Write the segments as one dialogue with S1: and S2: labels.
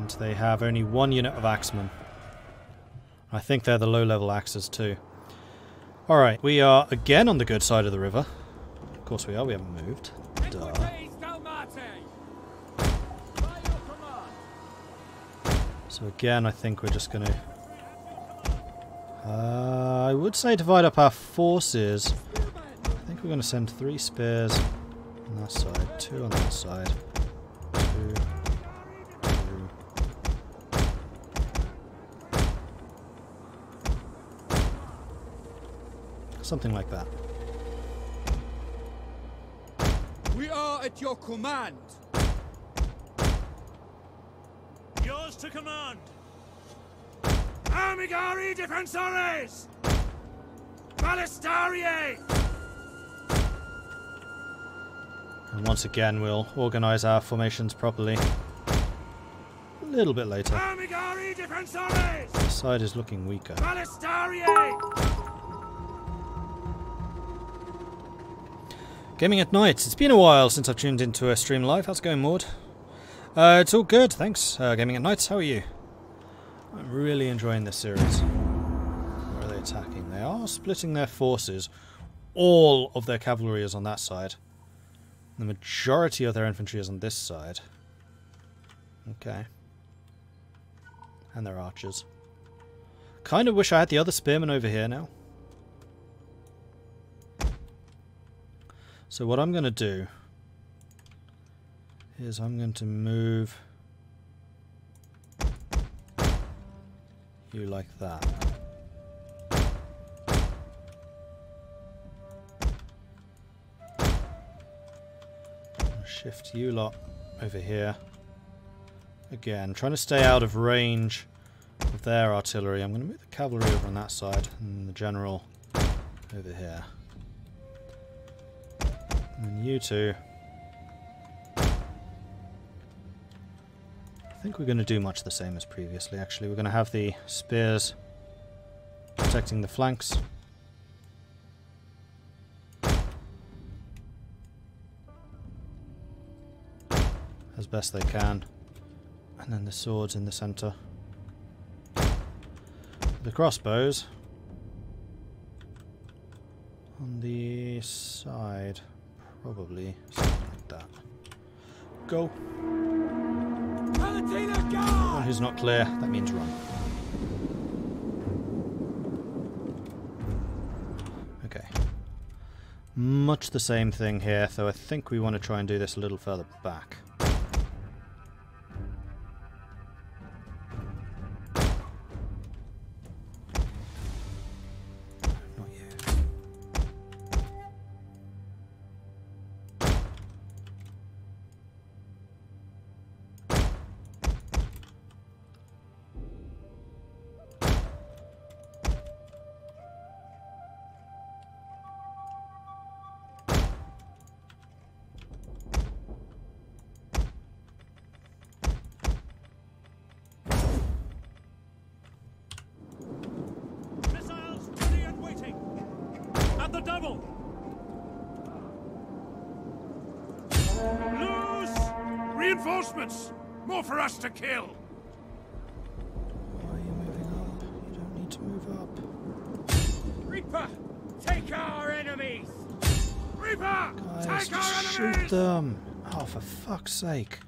S1: And they have only one unit of axemen. I think they're the low-level axes too. Alright, we are again on the good side of the river. Of course we are, we haven't moved. Duh. So again, I think we're just gonna... I would say divide up our forces. I think we're gonna send 3 spears on that side, 2 on that side. 2, 2. Something like that.
S2: We are at your command.
S3: Yours to command.
S2: Armigari defensores! Ballistariae!
S1: And once again, we'll organise our formations properly. A little bit later.
S2: Armigari defensores!
S1: This side is looking weaker.
S2: Ballistariae!
S1: Gaming at night. It's been a while since I've tuned into a stream live. How's it going, Mord? It's all good, thanks. Gaming at night, how are you? I'm really enjoying this series. Where are they attacking? They are splitting their forces. All of their cavalry is on that side. The majority of their infantry is on this side. Okay. And their archers. Kind of wish I had the other spearmen over here now. So what I'm going to do is I'm going to move you like that. Shift you lot over here. Again, trying to stay out of range of their artillery. I'm going to move the cavalry over on that side and the general over here. And you two. I think we're going to do much the same as previously, actually. We're going to have the spears protecting the flanks. As best they can. And then the swords in the centre. The crossbows on the side. Probably something like that. Go. One who's not clear, that means run. Okay. Much the same thing here, though I think we want to try and do this a little further back.
S2: Reinforcements! More for us to kill!
S1: Why are you moving up? You don't need to move up.
S2: Reaper! Take our enemies! Reaper!
S1: Guys,
S2: take our
S1: just
S2: enemies!
S1: shoot them! Oh, for fuck's sake.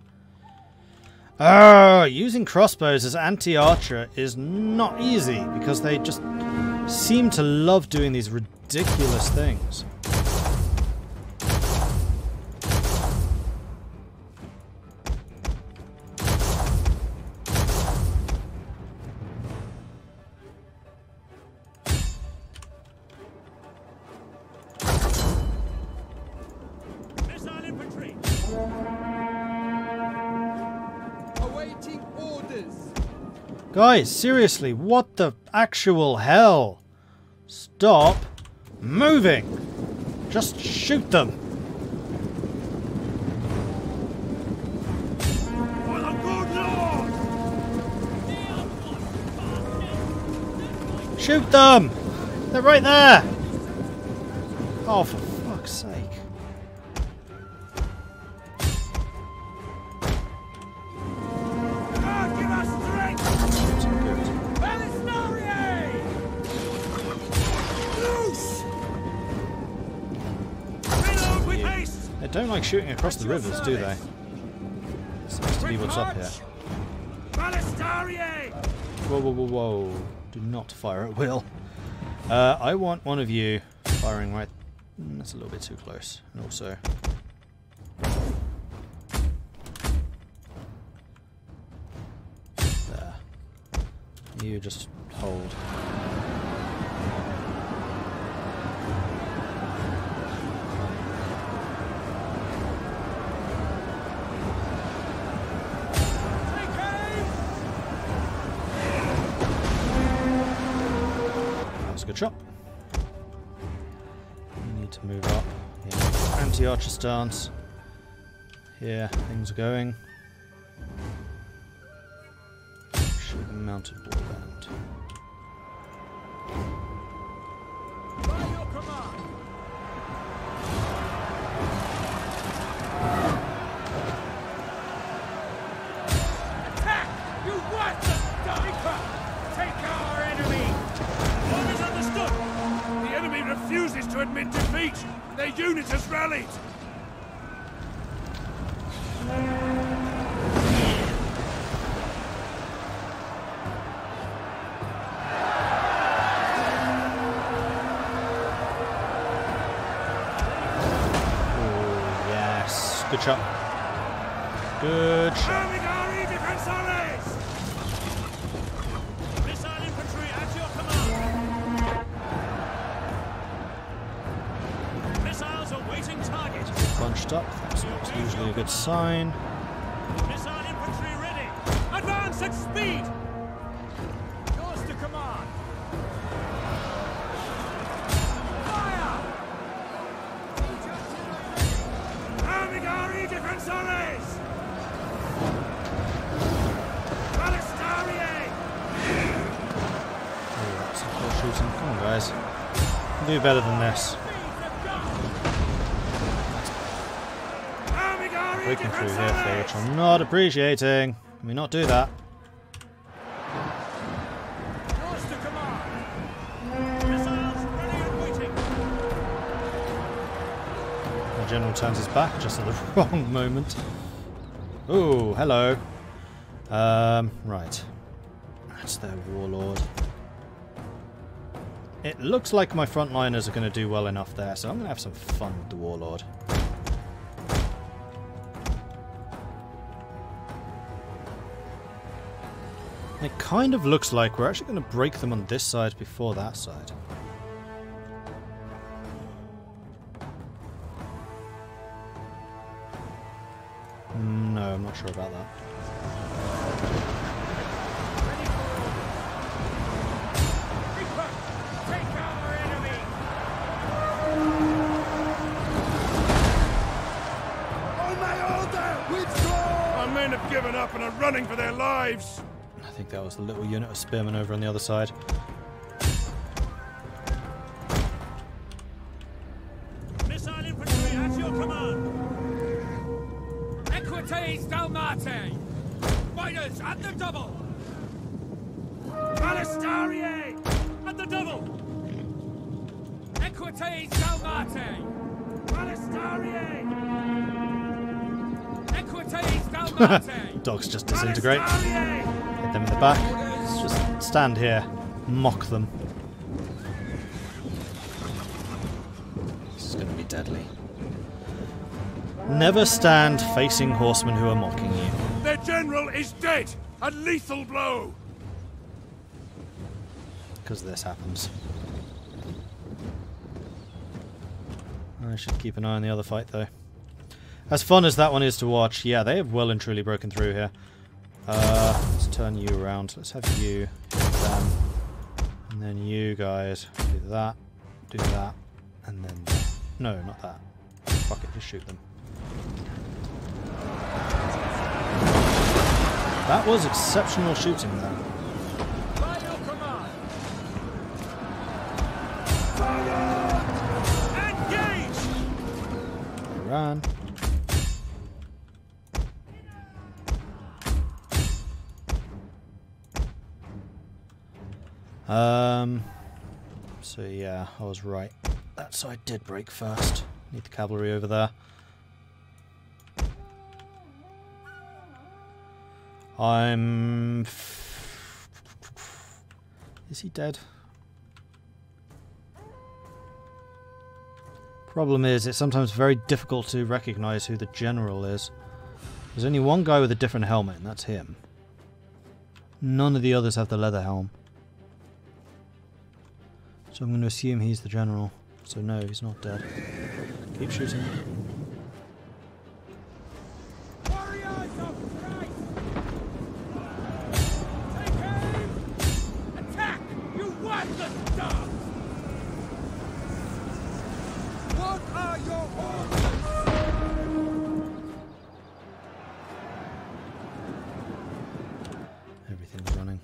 S1: Using crossbows as anti-archer is not easy, because they just seem to love doing these ridiculous things. Guys, seriously, what the actual hell? Stop moving! Just shoot them!
S2: For the good Lord!
S1: Shoot them! They're right there! Oh, for fuck's sake.
S2: Give
S1: don't like shooting across the rivers, do they? Seems to be what's up here. Whoa, whoa, whoa, whoa. Do not fire at will. I want one of you firing right... That's a little bit too close. And also... There. You just hold. Good shot. We need to move up. Yeah. Anti-archer stance. Here, things are going. Shoot the mounted warband.
S2: By your command. Attack! You worthless reaper! Take our enemy!
S3: Orders understood! The enemy refuses to admit defeat! Their unit has rallied!
S1: Oh, yes. Good shot. Good shot.
S3: Missile infantry at your command! Missiles awaiting target!
S1: Bunched up. That's not usually a good sign.
S3: Missile infantry ready! Advance at speed!
S2: Yours to command.
S3: Armigari defensores! Balistariae!
S1: Oh, that's some cool shooting. Come on, guys. Do better than this. Breaking through here, Phil, which I'm not appreciating. Can we not do that?
S2: Yours to command.
S3: Missiles ready and waiting!
S1: The general turns his back just at the wrong moment. Oh, hello. Right. That's their warlord. It looks like my frontliners are going to do well enough there, so I'm going to have some fun with the warlord. It kind of looks like we're actually going to break them on this side before that side. No, I'm not sure about that.
S2: Reaper, take our enemy. On my order, withdraw!
S3: Our men have given up and are running for their lives!
S1: I think that was the little unit of spearmen over on the other side.
S3: Missile infantry at your command!
S2: Equites Dalmate! Fighters at the double!
S3: Balistariae! At the double!
S2: Equites Dalmate!
S3: Balistariae!
S2: Equites Dalmate!
S1: Dogs just disintegrate.
S3: Balistariae!
S1: Hit them in the back. Let's just stand here. Mock them. This is going to be deadly. Never stand facing horsemen who are mocking you.
S3: Their general is dead! A lethal blow!
S1: Because this happens. I should keep an eye on the other fight though. As fun as that one is to watch, yeah, they have well and truly broken through here. Let's turn you around. Let's have you hit them. And then you guys do that, and then that. No, not that. Fuck it, just shoot them. That was exceptional shooting there.
S2: By your command!
S3: Engage!
S1: They ran. So yeah, I was right. That side did break first. Need the cavalry over there. I'm... Is he dead? Problem is, it's sometimes very difficult to recognise who the general is. There's only one guy with a different helmet, and that's him. None of the others have the leather helm. So I'm going to assume he's the general. So no, he's not dead. Keep shooting.
S2: Warriors of Christ! Take aim! Attack, you worthless dogs! What are your orders?
S1: Everything's running.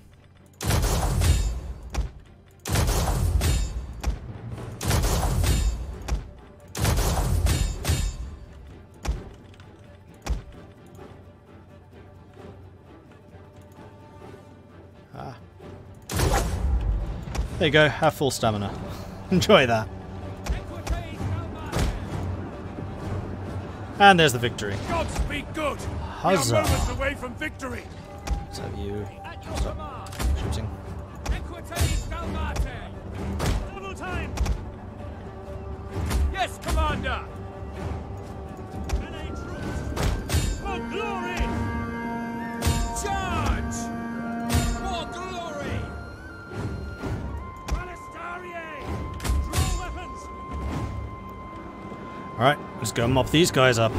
S1: There you go, have full stamina. Enjoy that. And there's the victory.
S3: Gods be good!
S1: Huzzah!
S3: We are moments away from victory!
S1: Let's have you stop shooting.
S3: Double time! Yes, Commander! Melee troops! For glory! Charge! For glory! Balistariae! Draw weapons!
S1: Alright, let's go mop these guys up.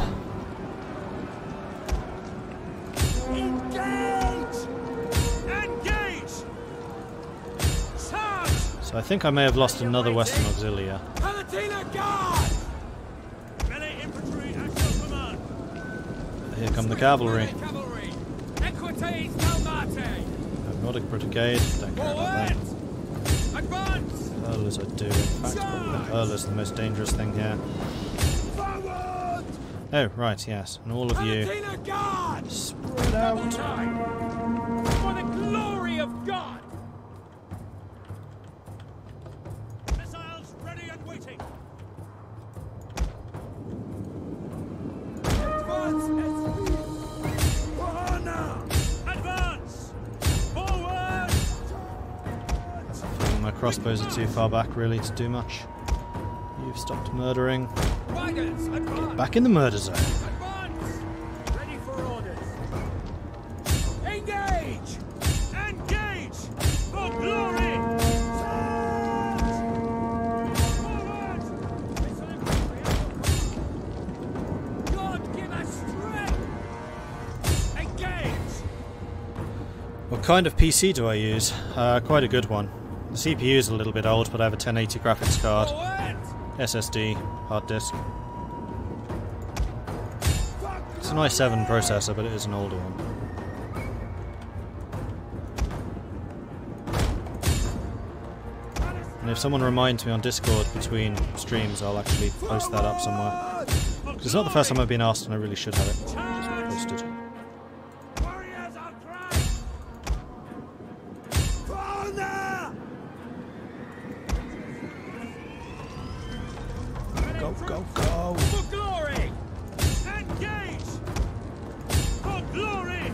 S1: So I think I may have lost another Western Auxilia. Here come the cavalry. Nordic Brigade, don't care about that. Hurlers I do, in fact, probably the hurler's the most dangerous thing here. Oh, right, yes, and all of you spread out.
S2: For the glory of God!
S3: Missiles ready and waiting! Advance! Forward!
S1: My crossbows are too far back, really, to do much. You've stopped murdering. Get back in the murder zone.
S2: Advance! Ready for orders. Engage!
S3: Engage! For glory! Forward!
S2: God give us strength!
S3: Engage!
S1: What kind of PC do I use? Quite a good one. The CPU is a little bit old, but I have a 1080 graphics card, SSD, hard disk. It's an i7 processor, but it is an older one. And if someone reminds me on Discord between streams, I'll actually post that up somewhere. Because it's not the first time I've been asked, and I really should have it just posted.
S3: Warriors of Christ! Honor!
S1: Go, go, go!
S2: For glory!
S3: Engage! For glory!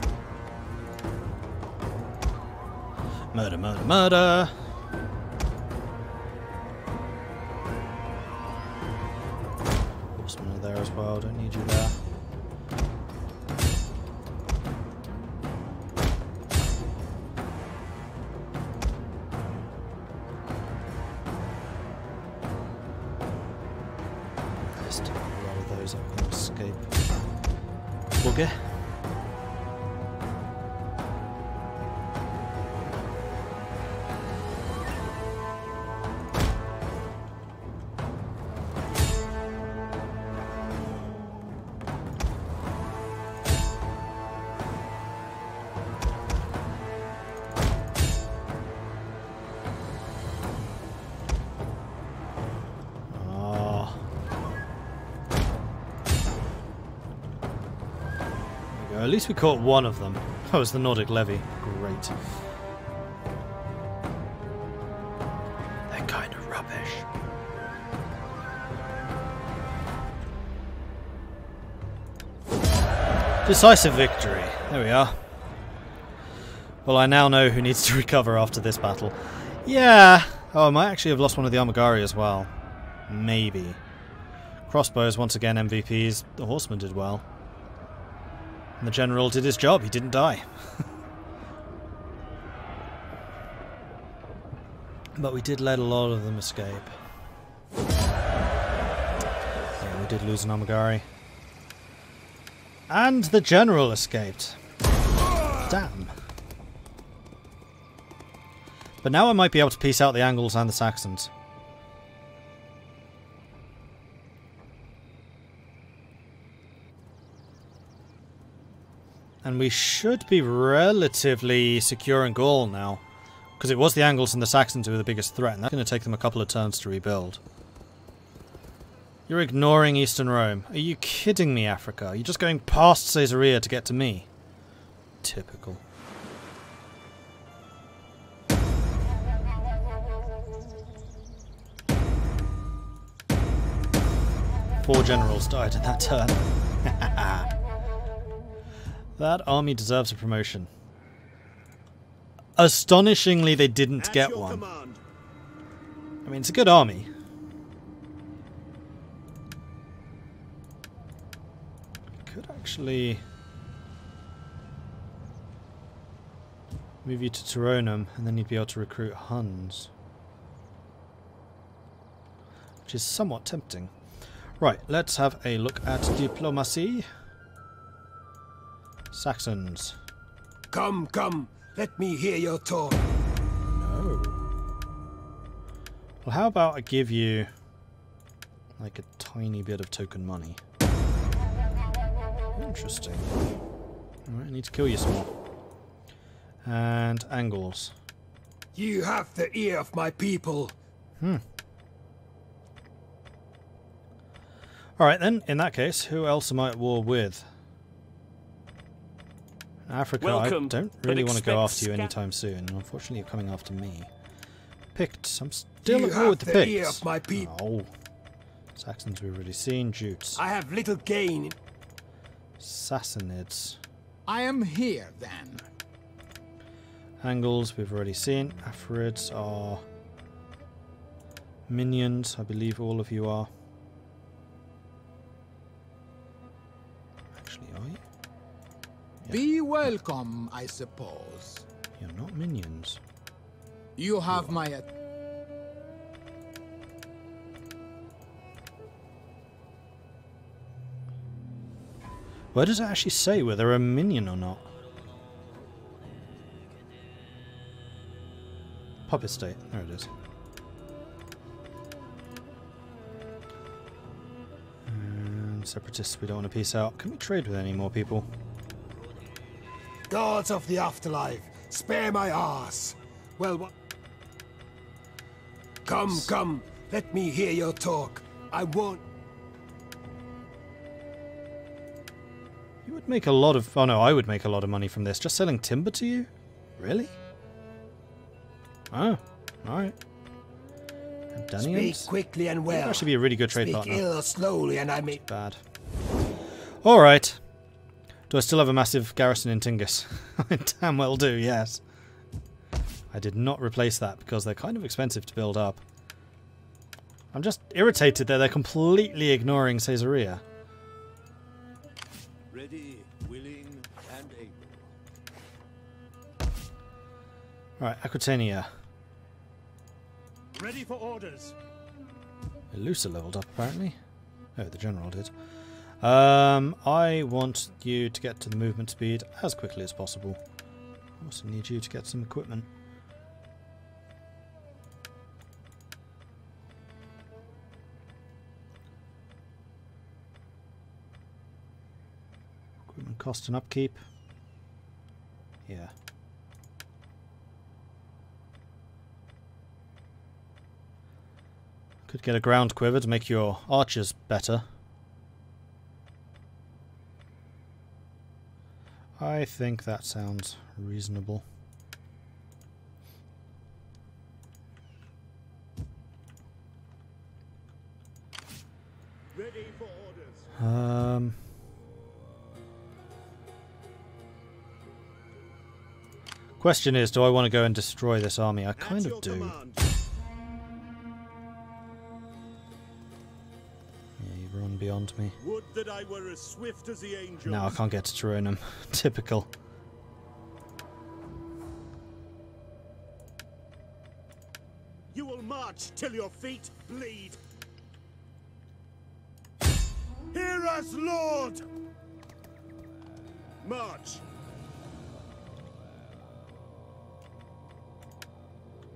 S1: Murder, murder, murder! Horsemen are there as well, don't need you there. There's still a lot of those that can escape. Bugger. At least we caught one of them. That was the Nordic levy. Great. They're kind of rubbish. Decisive victory. There we are. Well, I now know who needs to recover after this battle. Yeah! Oh, I might actually have lost one of the Armagari as well. Maybe. Crossbows, once again, MVPs. The horseman did well. And the general did his job. He didn't die. But we did let a lot of them escape. Yeah, we did lose an Armagari. And the general escaped. Damn. But now I might be able to piece out the Angles and the Saxons. And we should be relatively secure in Gaul now. Because it was the Angles and the Saxons who were the biggest threat, and that's going to take them a couple of turns to rebuild. You're ignoring Eastern Rome. Are you kidding me, Africa? You're just going past Caesarea to get to me. Typical. Four generals died in that turn. That army deserves a promotion. Astonishingly, they didn't get one. I mean, it's a good army. Could actually move you to Turonum, and then you'd be able to recruit Huns. Which is somewhat tempting. Right, let's have a look at diplomacy. Saxons.
S3: Come, come, let me hear your talk.
S1: No. Well, how about I give you like a tiny bit of token money? Interesting. Alright, I need to kill you some more. And Angles.
S3: You have the ear of my people.
S1: Alright then, in that case, who else am I at war with? Africa,
S4: Welcome,
S1: I don't really want to go after you anytime soon. Unfortunately, you're coming after me. Picts, I'm still at war with the Picts.
S3: Ear of my people.
S1: Oh. Saxons we've already seen. Jutes.
S3: I have little gain.
S1: Sassanids.
S5: I am here then.
S1: Angles we've already seen. Afrids are minions, I believe all of you are. Actually, are you? Yeah.
S5: Be welcome, I suppose.
S1: You're not minions.
S5: You have my...
S1: Where does it actually say whether they're a minion or not? Puppet state. There it is. And separatists we don't want to peace out. Can we trade with any more people?
S3: Gods of the afterlife, spare my arse. Well, what? Come, come, let me hear your talk. I won't...
S1: You would make a lot of... Oh no, I would make a lot of money from this. Just selling timber to you? Really? Oh, alright.
S3: Speak quickly and well.
S1: That would actually be a really good trade
S3: Speak
S1: partner.
S3: ill slowly and I may...
S1: Bad. Alright. Do I still have a massive garrison in Tingis? I damn well do, yes. I did not replace that because they're kind of expensive to build up. I'm just irritated that they're completely ignoring Caesarea.
S3: Ready, willing, and able.
S1: Alright, Aquitania.
S3: Ready for orders.
S1: Elusa leveled up apparently. Oh, the general did. I want you to get to the movement speed as quickly as possible. I also need you to get some equipment. Equipment cost and upkeep. Yeah. Could get a ground quiver to make your archers better. I think that sounds reasonable.
S3: Ready for orders.
S1: Question is, do I want to go and destroy this army? I kind of do.
S3: Command.
S1: Yeah, you run beyond me.
S3: Would that I were as swift as the angels.
S1: No, I can't get to Taronum. Typical.
S3: You will march till your feet bleed. Hear us, Lord! March!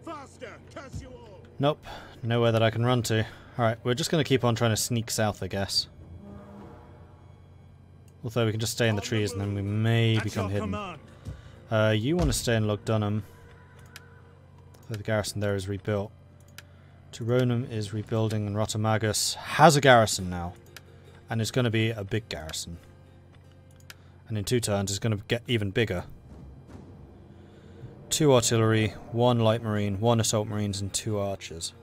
S3: Faster, curse you all!
S1: Nope, nowhere that I can run to. Alright, we're just going to keep on trying to sneak south, I guess. Although we can just stay in the trees and then we may become hidden. You want to stay in Lugdunum. Although the garrison there is rebuilt. Taronum is rebuilding and Rotamagus has a garrison now. And it's going to be a big garrison. And in 2 turns it's going to get even bigger. 2 artillery, 1 light marine, 1 assault marines and 2 archers.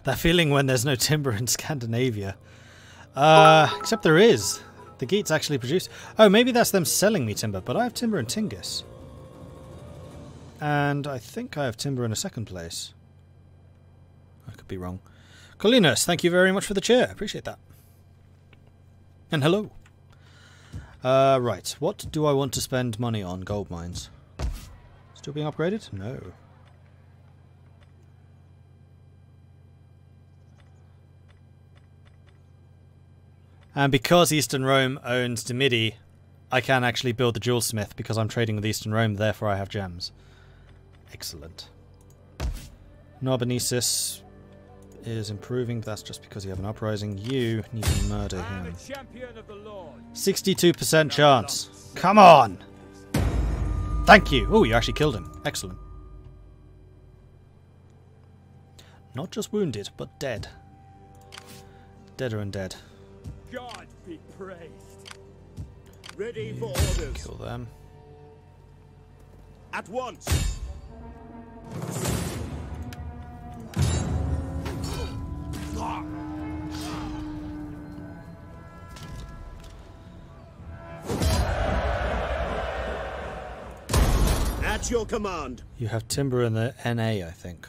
S1: That feeling when there's no timber in Scandinavia. Except there is. The Geats actually produce... Oh, maybe that's them selling me timber, but I have timber in Tingis. And I think I have timber in a second place. I could be wrong. Colinus, thank you very much for the cheer. Appreciate that. And hello. Right, what do I want to spend money on? Gold mines. Still being upgraded? No. And because Eastern Rome owns Demidi, I can actually build the jewel smith because I'm trading with Eastern Rome, therefore I have gems. Excellent. Narbonensis is improving, but that's just because you have an uprising. You need to murder him. 62% chance. Come on! Thank you! Oh, you actually killed him. Excellent. Not just wounded, but dead. Deader and dead.
S3: God be praised. Ready for orders.
S1: Kill them.
S3: At once. At your command.
S1: You have timber in the NA, I think.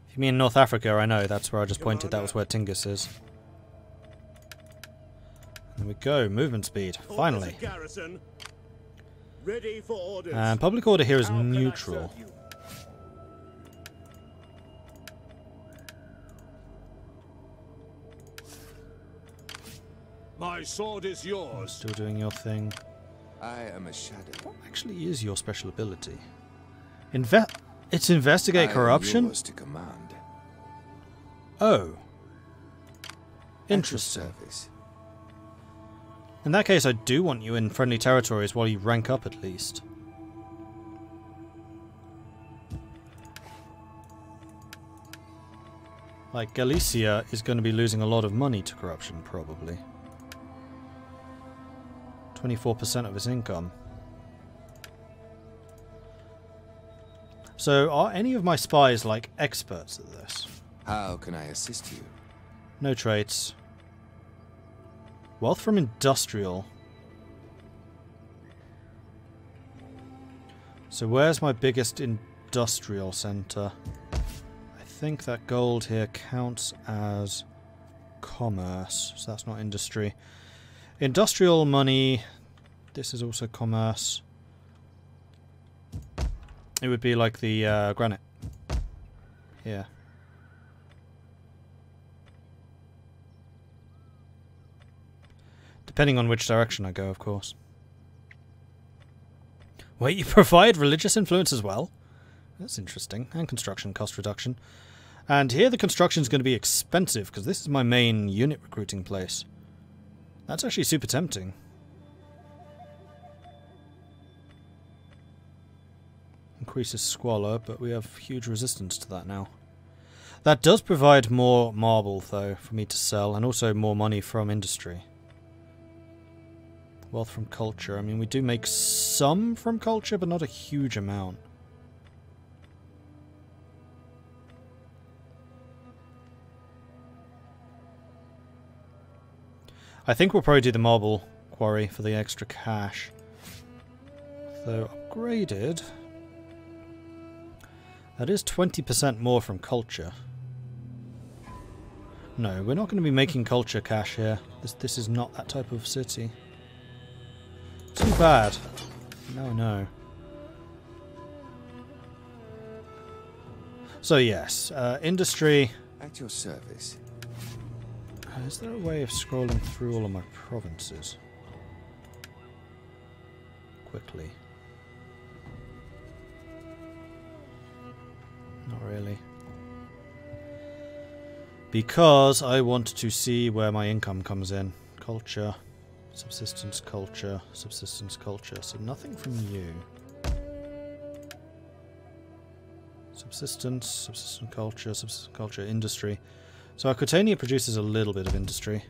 S1: If you mean North Africa, I know. That's where I just pointed. That was where Tingis is. There we go. Movement speed. Finally.
S3: Ready for orders.
S1: And public order here is neutral.
S3: My sword is yours.
S1: Still doing your thing.
S5: I am a shadow.
S1: What actually is your special ability? It's investigate corruption?
S5: Yours to command.
S1: Oh. Interesting. In that case, I do want you in friendly territories while you rank up at least. Like, Galicia is going to be losing a lot of money to corruption, probably. 24% of its income. So, are any of my spies, like, experts at this?
S5: How can I assist you?
S1: No traits. Wealth from industrial. So where's my biggest industrial center? I think that gold here counts as commerce, so that's not industry. Industrial money, this is also commerce. It would be like the granite here. Depending on which direction I go, of course. Wait, you provide religious influence as well? That's interesting. And construction cost reduction. And here the construction is going to be expensive, because this is my main unit recruiting place. That's actually super tempting. Increases squalor, but we have huge resistance to that now. That does provide more marble, though, for me to sell, and also more money from industry. Wealth from culture. I mean, we do make some from culture, but not a huge amount. I think we'll probably do the marble quarry for the extra cash. Though upgraded, that is 20% more from culture. No, we're not going to be making culture cash here. This is not that type of city. Too bad. No. So yes, industry.
S5: At your service.
S1: Is there a way of scrolling through all of my provinces quickly? Not really. Because I want to see where my income comes in. Culture, subsistence culture, subsistence culture. So nothing from you. Subsistence culture, industry. So Aquitania produces a little bit of industry.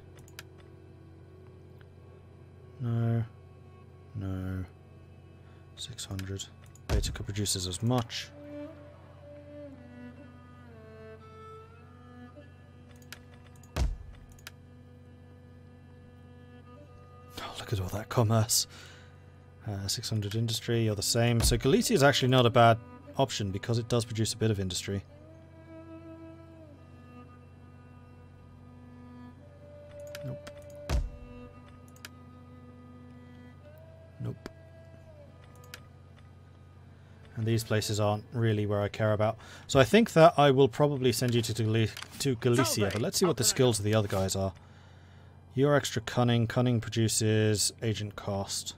S1: No. 600. Baetica produces as much. Oh, look at all that commerce. 600 industry, you're the same. So Galicia is actually not a bad option because it does produce a bit of industry. Nope. And these places aren't really where I care about. So I think that I will probably send you to Galicia, but let's see what the skills of the other guys are. You're extra cunning. Cunning produces agent cost.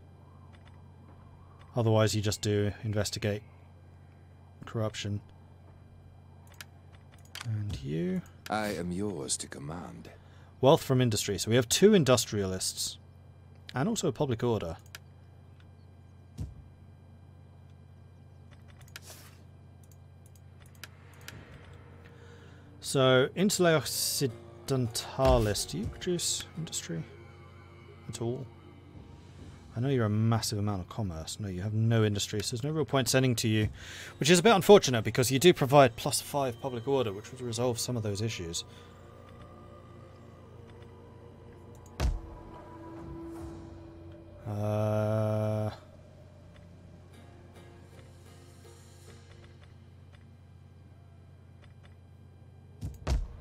S1: Otherwise you just do investigate. Corruption. And you?
S5: I am yours to command.
S1: Wealth from industry. So we have 2 industrialists. And also a public order. So, Insula Occidentalis, do you produce industry at all? I know you're a massive amount of commerce. No, you have no industry, so there's no real point sending to you. Which is a bit unfortunate, because you do provide +5 public order, which would resolve some of those issues.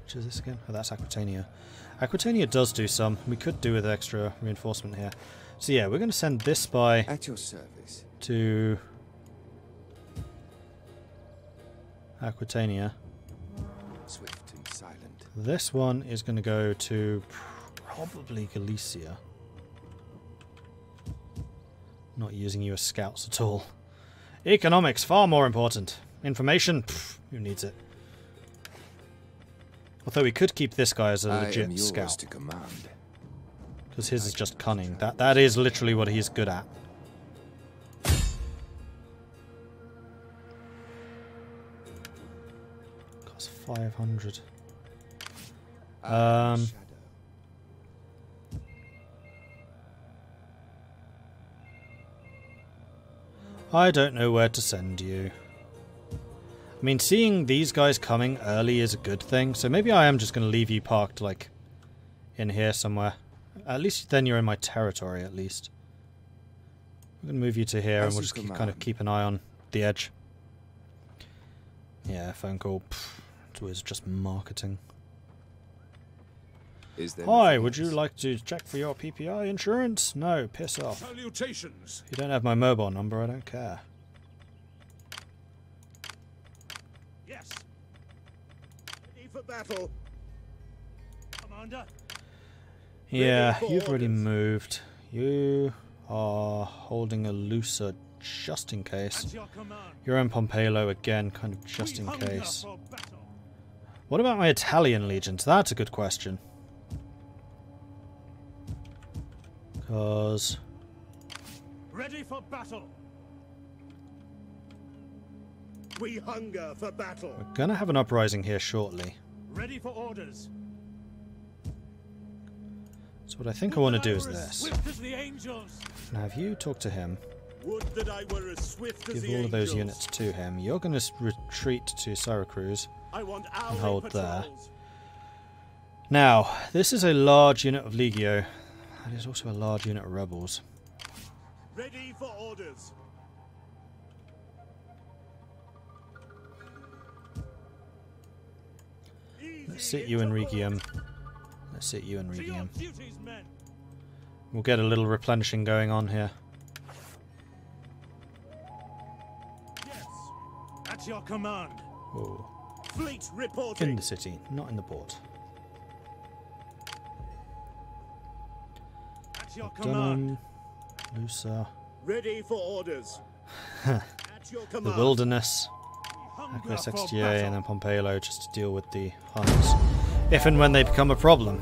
S1: Which is this again? Oh, that's Aquitania. Aquitania does do some. We could do with extra reinforcement here. So yeah, we're going to send this spy
S5: at your service
S1: to Aquitania.
S5: Swift and silent.
S1: This one is going to go to probably Galicia. Not using you as scouts at all. Economics, far more important. Information, pff, who needs it? Although we could keep this guy as a legit scout. Because his is just cunning. That is literally what he's good at. Costs 500. I don't know where to send you. I mean, seeing these guys coming early is a good thing, so maybe I am just going to leave you parked, like, in here somewhere. At least then you're in my territory, at least. We're going to move you to here, and we'll just kind of keep an eye on the edge. Yeah, phone call. Pff, it's always just marketing. Hi, would you like to check for your PPI insurance? No, piss off.
S3: Salutations.
S1: If you don't have my mobile number, I don't care.
S3: Yes. Ready for battle. Commander.
S1: Yeah, you've already moved. You are holding a looser just in case. You're in Pompelo again, kind of just in case. What about my Italian legions? That's a good question. Because
S3: ready for battle. We hunger for battle.
S1: We're gonna have an uprising here shortly.
S3: Ready for orders.
S1: So what I think I want to do is this.
S3: Swift as the angels.
S1: Now have you talk to him.
S3: Would that I were as swift as
S1: Give
S3: the
S1: all of those
S3: angels.
S1: units to him. You're going to retreat to Syracuse
S3: and
S1: hold there. Now, this is a large unit of Legio. And there's also a large unit of rebels.
S3: Ready for orders.
S1: Let's sit you in Regium. Let's sit you in
S3: To your
S1: Regium.
S3: duties, men.
S1: We'll get a little replenishing going on here.
S3: Yes. At your command.
S1: Whoa.
S3: Fleet
S1: In
S3: reporting.
S1: the city, not in the port.
S3: At your command.
S1: Dunham, Lusa,
S3: Ready for orders. At your
S1: the
S3: command.
S1: Wilderness,
S3: Hunger
S1: Aquis
S3: for
S1: Extiae,
S3: battle.
S1: and then Pompelo just to deal with the Huns. If and when they become a problem.